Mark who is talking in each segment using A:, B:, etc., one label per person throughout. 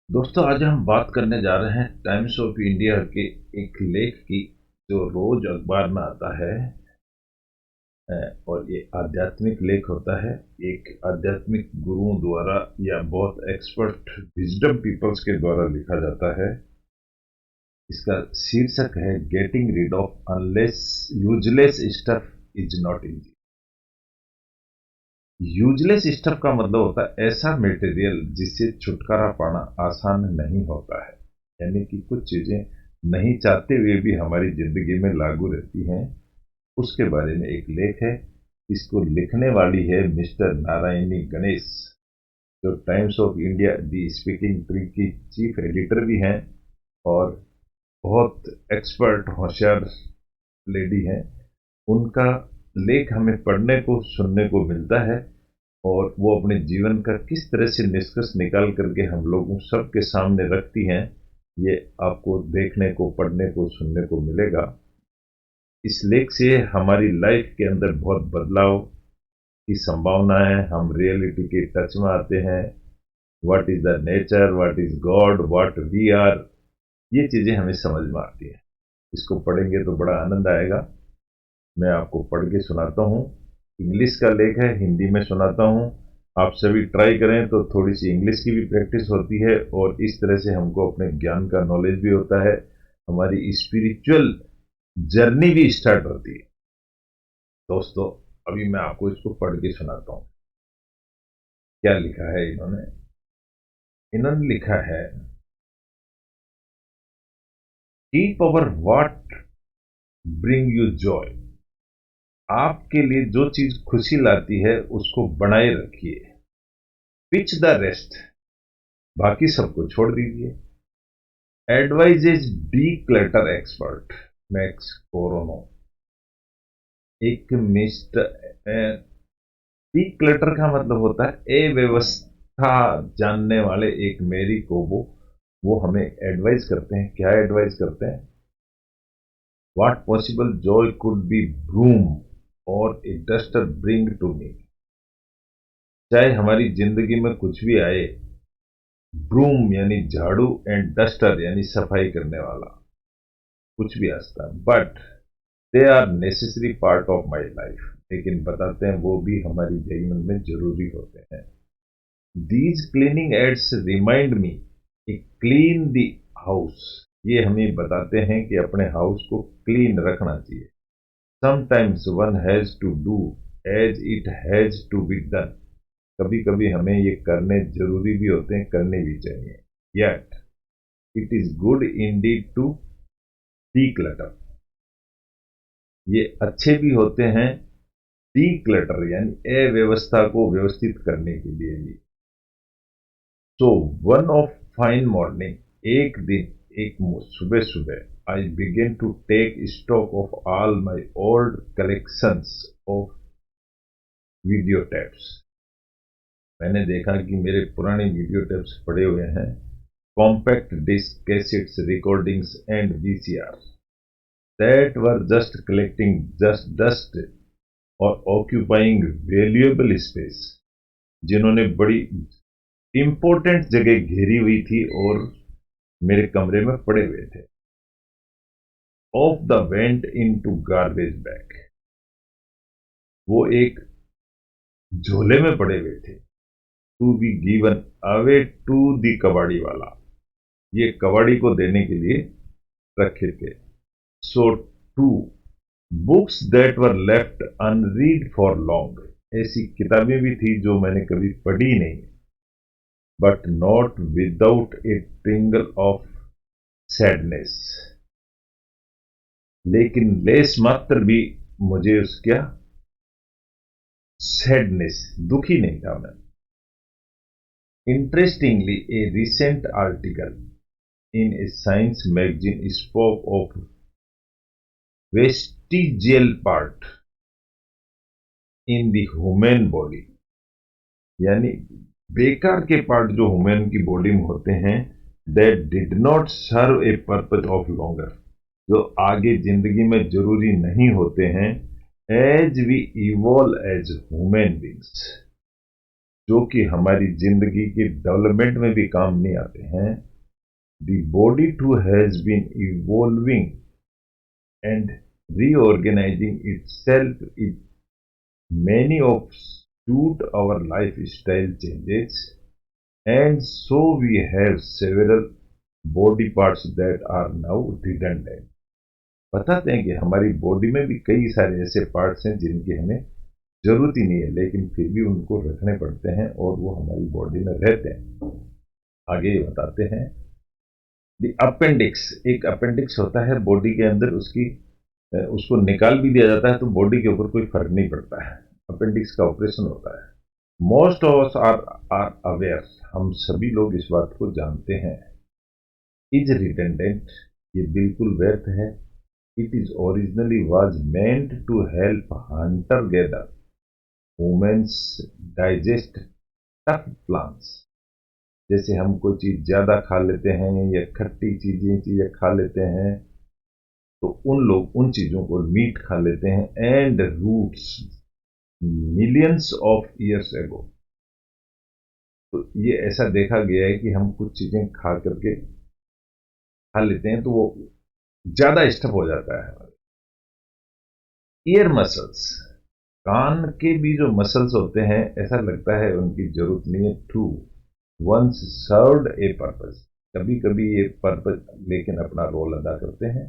A: दोस्तों, आज हम बात करने जा रहे हैं टाइम्स ऑफ इंडिया के एक लेख की जो रोज अखबार में आता है। और ये आध्यात्मिक लेख होता है। एक आध्यात्मिक गुरुओं द्वारा या बहुत एक्सपर्ट विजडम पीपल्स के द्वारा लिखा जाता है। इसका शीर्षक है getting rid of unless useless stuff is not easy. Useless stuff का मतलब होता है ऐसा मटेरियल जिससे छुटकारा पाना आसान नहीं होता है। यानी कि कुछ चीजें नहीं चाहते हुए भी हमारी जिंदगी में लागू रहती हैं। उसके बारे में एक लेख है। इसको लिखने वाली है मिस्टर नारायणी गणेश, जो times of India the speaking tree की चीफ एडिटर भी हैं और बहुत एक्सपर्ट होशियार लेडी हैं। उनका लेख हमें पढ़ने को सुनने को मिलता है और वो अपने जीवन का किस तरह से निष्कर्ष निकाल करके हम लोगों सबके सामने रखती हैं, ये आपको देखने को, पढ़ने को, सुनने को मिलेगा। इस लेख से हमारी लाइफ के अंदर बहुत बदलाव की संभावना है। हम रियलिटी के टच में आते हैं। What is the nature, what is God, what we are, ये चीजें हमें समझ में आती हैं। इसको पढ़ेंगे तो बड़ा आनंद आएगा। मैं आपको पढ़ के सुनाता हूँ। इंग्लिश का लेख है, हिंदी में सुनाता हूँ। आप सभी ट्राई करें तो थोड़ी सी इंग्लिश की भी प्रैक्टिस होती है और इस तरह से हमको अपने ज्ञान का नॉलेज भी होता है। हमारी स्पिरिचुअल जर्नी भी स्टार्ट होती है। दोस्तों, अभी मैं आपको इसको पढ़ के सुनाता हूँ। क्या लिखा है इन्होंने? इन्होंने लिखा है, keep our what bring you Joy. आपके लिए जो चीज खुशी लाती है उसको बनाए रखिए। पिच द रेस्ट, बाकी सबको छोड़ दीजिए। Advice is D clutter expert max corona. एक मिस्टर डी क्लटर का मतलब होता है अव्यवस्था जानने वाले एक मेरी कोबो। वो हमें एडवाइस करते हैं। क्या एडवाइस करते हैं? What possible joy could be broom और a duster bring to me. चाहे हमारी जिंदगी में कुछ भी आए, ब्रूम यानी झाड़ू एंड डस्टर यानी सफाई करने वाला, कुछ भी आ सकता है, but they are necessary part of my life. लेकिन बताते हैं वो भी हमारी जीवन में जरूरी होते हैं। These cleaning aids remind me clean the house. ये हमें बताते हैं कि अपने हाउस को क्लीन रखना चाहिए। Sometimes one has to do as it has to be done. कभी कभी हमें ये करने जरूरी भी होते हैं, करने भी चाहिए। Yet it is good indeed to declutter. ये अच्छे भी होते हैं डीक्लटर यानी अव्यवस्था को व्यवस्थित करने के लिए भी। So one of fine morning, एक दिन एक सुबह सुबह, I began to take stock of all my old collections of video tapes. मैंने देखा कि मेरे पुराने वीडियो टेप्स पड़े हुए हैं। Compact disc, cassettes, recordings and VCR that were just collecting just dust और ऑक्यूपाइंग वैल्यूएबल स्पेस, जिन्होंने बड़ी इंपॉर्टेंट जगह घेरी हुई थी और मेरे कमरे में पड़े हुए थे। Off the went in to garbage bag, वो एक झोले में पड़े हुए थे। To be given away to the कबाड़ी वाला, ये कबाड़ी को देने के लिए रखे थे। So too books that were left unread for long, ऐसी किताबें भी थी जो मैंने कभी पढ़ी नहीं, but not without a tingle of sadness, लेकिन लेस मात्र भी मुझे उसका सैडनेस, दुखी नहीं था मैं। Interestingly a recent article in a science magazine spoke of vestigial part in the human body, यानी बेकार के पार्ट जो ह्यूमन की बॉडी में होते हैं, that did not serve a purpose of longer, जो आगे जिंदगी में जरूरी नहीं होते हैं, as we evolve as human beings. जो कि हमारी जिंदगी के डेवलपमेंट में भी काम नहीं आते हैं. The body too has been evolving and reorganizing itself in many of suit our lifestyle changes, and so we have several body parts that are now redundant. बताते हैं कि हमारी बॉडी में भी कई सारे ऐसे पार्ट्स हैं जिनकी हमें जरूरत ही नहीं है, लेकिन फिर भी उनको रखने पड़ते हैं और वो हमारी बॉडी में रहते हैं. आगे ये बताते हैं. द अपेंडिक्स, एक अपेंडिक्स होता है बॉडी के अंदर, उसको निकाल भी दिया जाता है तो बॉडी के ऊपर कोई फर्क नहीं पड़ता है. अपेंडिक्स का ऑपरेशन होता है. Most of us are aware, हम सभी लोग इस बात को जानते हैं. इज रिडेंडेंट, ये बिल्कुल व्यर्थ है. It is originally was meant to help hunter gather womens digest tough plants. जैसे हम कोई चीज ज्यादा खा लेते हैं या खट्टी चीजें खा लेते हैं, तो उन लोग उन चीजों को मीट खा लेते हैं. And roots millions of years ago. तो ये ऐसा देखा गया है कि हम कुछ चीजें खा करके खा लेते हैं तो वो ज्यादा स्टफ हो जाता है. ईयर मसल्स, कान के भी जो मसल्स होते हैं, ऐसा लगता है उनकी जरूरत नहीं है. True, once served a purpose, कभी कभी ये पर्पज लेकिन अपना रोल अदा करते हैं.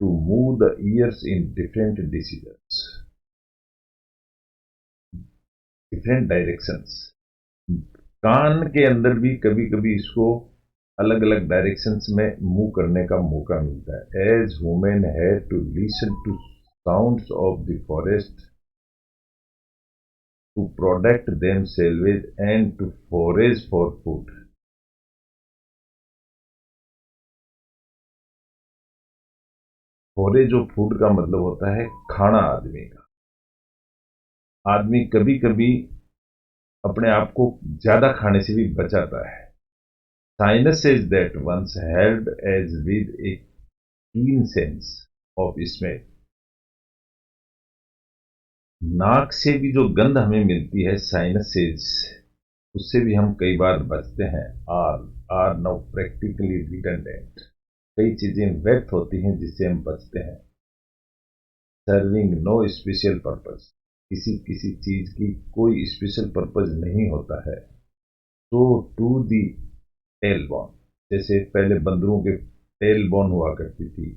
A: To move the ears in different decisions, different directions. कान के अंदर भी कभी कभी इसको अलग अलग डायरेक्शंस में मूव करने का मौका मिलता है. As women had to listen to sounds of the forest to protect themselves and to forage for food. Forage और फूड का मतलब होता है खाना आदमी का. आदमी कभी कभी अपने आप को ज्यादा खाने से भी बचाता है. Sinuses that once held as with a keen sense of smell, नाक से भी जो गंध हमें मिलती है साइनसेस, उससे भी हम कई बार बचते हैं. आर नाउ प्रैक्टिकली रिडंडेंट, कई चीजें व्यर्थ होती हैं जिससे हम बचते हैं. सर्विंग नो स्पेशल पर्पज, किसी किसी चीज की कोई स्पेशल पर्पज नहीं होता है. तो टू दी टेल बोन, जैसे पहले बंदरों के टेल बोन हुआ करती थी.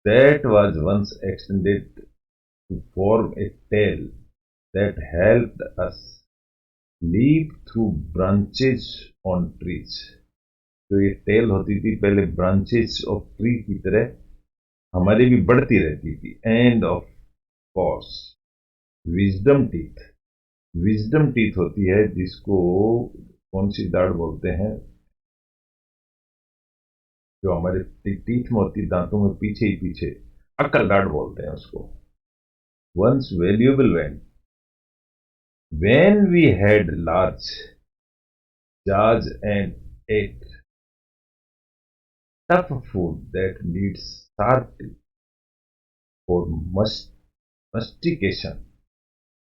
A: That was once extended to form a tail that helped us leap through branches on trees. तो ये टेल होती थी पहले ब्रांचेस ऑफ ट्री की तरह हमारी भी बढ़ती रहती थी. End of course wisdom teeth, wisdom teeth होती है जिसको कौन सी दाढ़ बोलते हैं, जो हमारे टीथ में होती, दांतों में पीछे ही पीछे, अक्ल दाढ़ बोलते हैं उसको. Once valuable when we had large jaws and ate tough food that needs sharp teeth for mastication.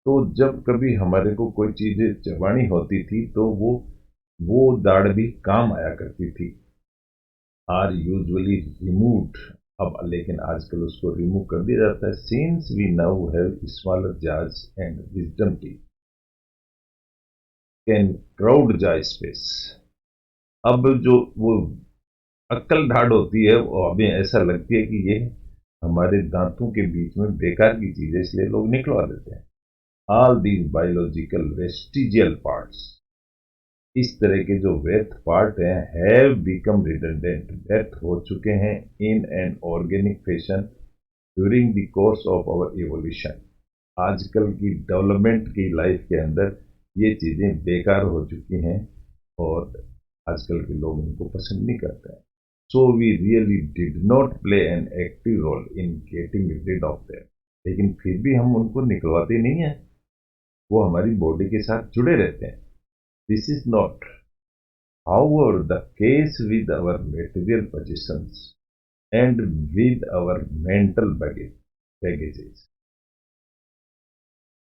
A: तो जब कभी हमारे को कोई चीज चबानी होती थी तो वो दाढ़ भी काम आया करती थी. आर यूजुअली रिमूव्ड, अब लेकिन आजकल उसको रिमूव कर दिया जाता है. Since we now have smaller jaws and wisdom teeth can crowd the space. अब जो वो अक्ल दाढ़ होती है वो हमें ऐसा लगती है कि ये हमारे दांतों के बीच में बेकार की चीज है, इसलिए लोग निकलवा देते हैं. All these biological vestigial parts, इस तरह के जो व्यर्थ पार्ट हैं, हैव बिकम रिडंडेंट, व्यर्थ हो चुके हैं in an organic fashion during the course of our evolution. आजकल की डेवलपमेंट की लाइफ के अंदर ये चीजें बेकार हो चुकी हैं और आजकल के लोग इनको पसंद नहीं करते हैं. So we really did not play an active role in getting rid of them, लेकिन फिर भी हम उनको निकलवाते नहीं हैं, वो हमारी बॉडी के साथ जुड़े रहते हैं. This is not, however, the case with our material possessions and with our mental baggages.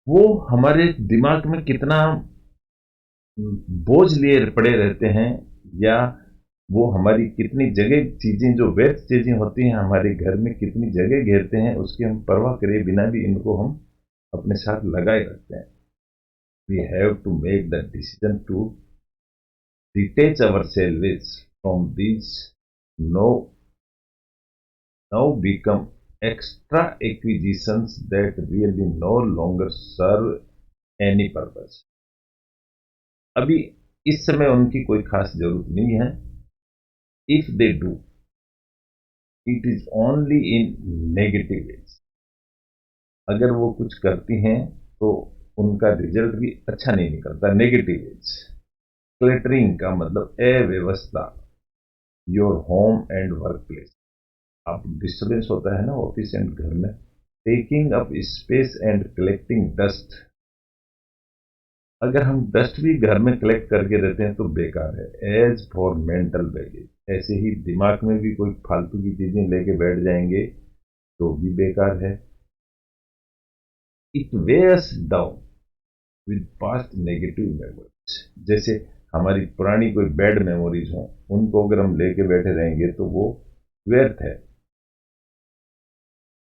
A: वो हमारे दिमाग में कितना बोझ लिए पड़े रहते हैं, या वो हमारी कितनी जगह चीज़ें जो व्यर्थ चीज़ें होती हैं हमारे घर में कितनी जगह घेरते हैं, उसकी हम परवाह करे बिना भी इनको हम अपने साथ लगाए रखते हैं। We have to make the decision to detach ourselves from these no, now become extra acquisitions that really no longer serve any purpose. अभी इस समय उनकी कोई खास जरूरत नहीं है. If they do, it is only in negative ways. अगर वो कुछ करती हैं तो उनका रिजल्ट भी अच्छा नहीं निकलता, नेगेटिव वेज. क्लटरिंग का मतलब अव्यवस्था, your home and work place. आप डिस्टर्बेंस होता है ना ऑफिस एंड घर में. Taking up space and collecting dust. अगर हम डस्ट भी घर में कलेक्ट करके रहते हैं तो बेकार है. एज फॉर मेंटल बैगेज, ऐसे ही दिमाग में भी कोई फालतू की चीजें लेके बैठ जाएंगे तो भी बेकार है. It wears down with past negative memories. जैसे हमारी पुरानी कोई बैड मेमोरीज हो, उनको अगर हम लेके बैठे रहेंगे तो वो व्यर्थ है.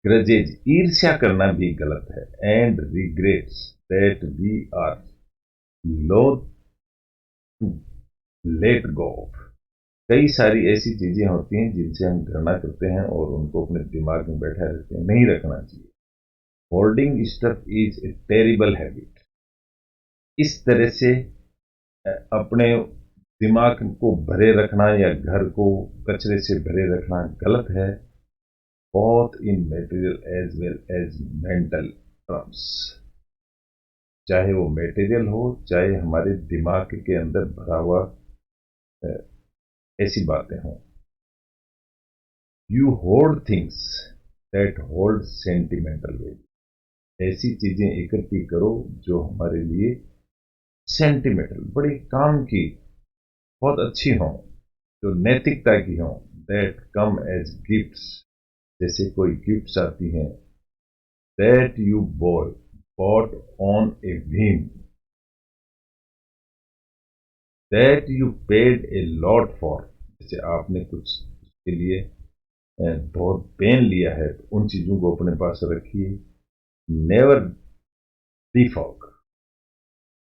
A: ग्रजेज, ईर्ष्या करना भी गलत है. And regrets that we are loath to let go of. कई सारी ऐसी चीजें होती हैं जिनसे हम घृणा करते हैं और उनको अपने दिमाग में बैठा रहते हैं, नहीं रखना चाहिए. Holding stuff is a terrible habit. इस तरह से अपने दिमाग को भरे रखना या घर को कचरे से भरे रखना गलत है, both in material as well as mental terms. चाहे वो मेटेरियल हो, चाहे हमारे दिमाग के अंदर भरा हुआ ऐसी बातें हों. You hold things that hold sentimental value. ऐसी चीजें इकट्ठी करो जो हमारे लिए सेंटिमेंटल, बड़े काम की, बहुत अच्छी हों, जो नैतिकता की हों. That come as gifts. जैसे कोई गिफ्ट्स आती हैं. that you bought on a whim, that you paid a lot for. जैसे आपने कुछ के लिए बहुत पेन लिया है, तो उन चीजों को अपने पास रखिए. नेवर डिफॉक,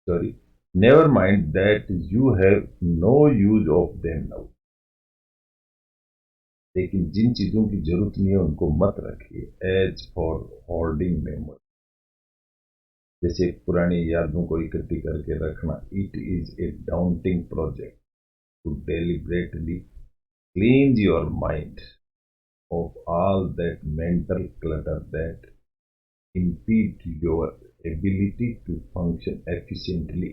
A: sorry, never mind that you have no use of them now. लेकिन जिन चीजों की जरूरत नहीं है उनको मत रखिए. As for holding memory. जैसे पुरानी यादों को इकट्ठी करके रखना. It is a daunting project to deliberately cleanse your mind of all that mental clutter that impede your ability to function efficiently.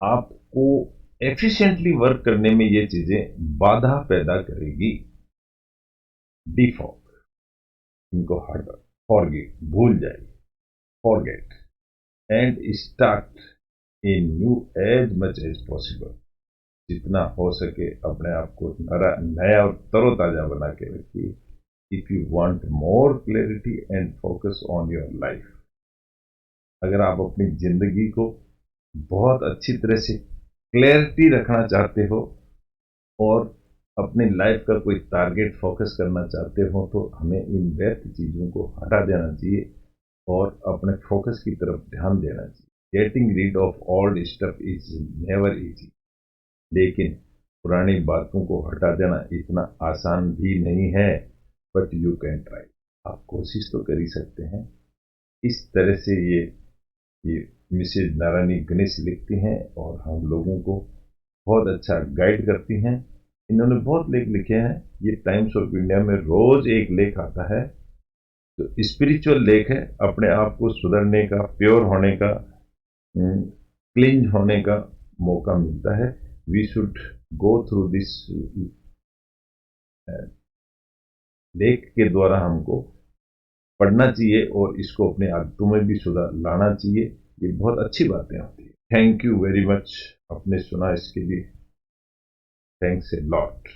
A: आपको एफिशिएंटली वर्क करने में ये चीजें बाधा पैदा करेगी. डिफॉल्ट, इनको हटा, फॉरगेट, भूल जाइए, forget, and start a new as much as possible. जितना हो सके अपने आप को नया और तरोताजा बना के रखिए. If you want more clarity and focus on your life. अगर आप अपनी जिंदगी को बहुत अच्छी तरह से क्लैरिटी रखना चाहते हो और अपनी लाइफ का कोई टारगेट फोकस करना चाहते हो, तो हमें इन व्यर्थ चीजों को हटा देना चाहिए और अपने फोकस की तरफ ध्यान देना चाहिए. Getting read of old stuff is never easy. लेकिन पुरानी बातों को हटा देना इतना आसान भी नहीं है. But you can try. आप कोशिश तो कर ही सकते हैं. इस तरह से ये मिसेज नारायणी गणेश लिखती हैं और हम लोगों को बहुत अच्छा गाइड करती हैं. इन्होंने बहुत लेख लिखे हैं. ये टाइम्स ऑफ इंडिया में रोज एक लेख आता है. तो स्पिरिचुअल लेख है. अपने आप को सुधरने का, प्योर होने का, क्लींज होने का मौका मिलता है. We should go through this लेख के द्वारा हमको पढ़ना चाहिए और इसको अपने आदतों में भी सुधार लाना चाहिए. ये बहुत अच्छी बातें होती है. Thank you very much. आपने सुना इसके लिए थैंक्स ए लॉट.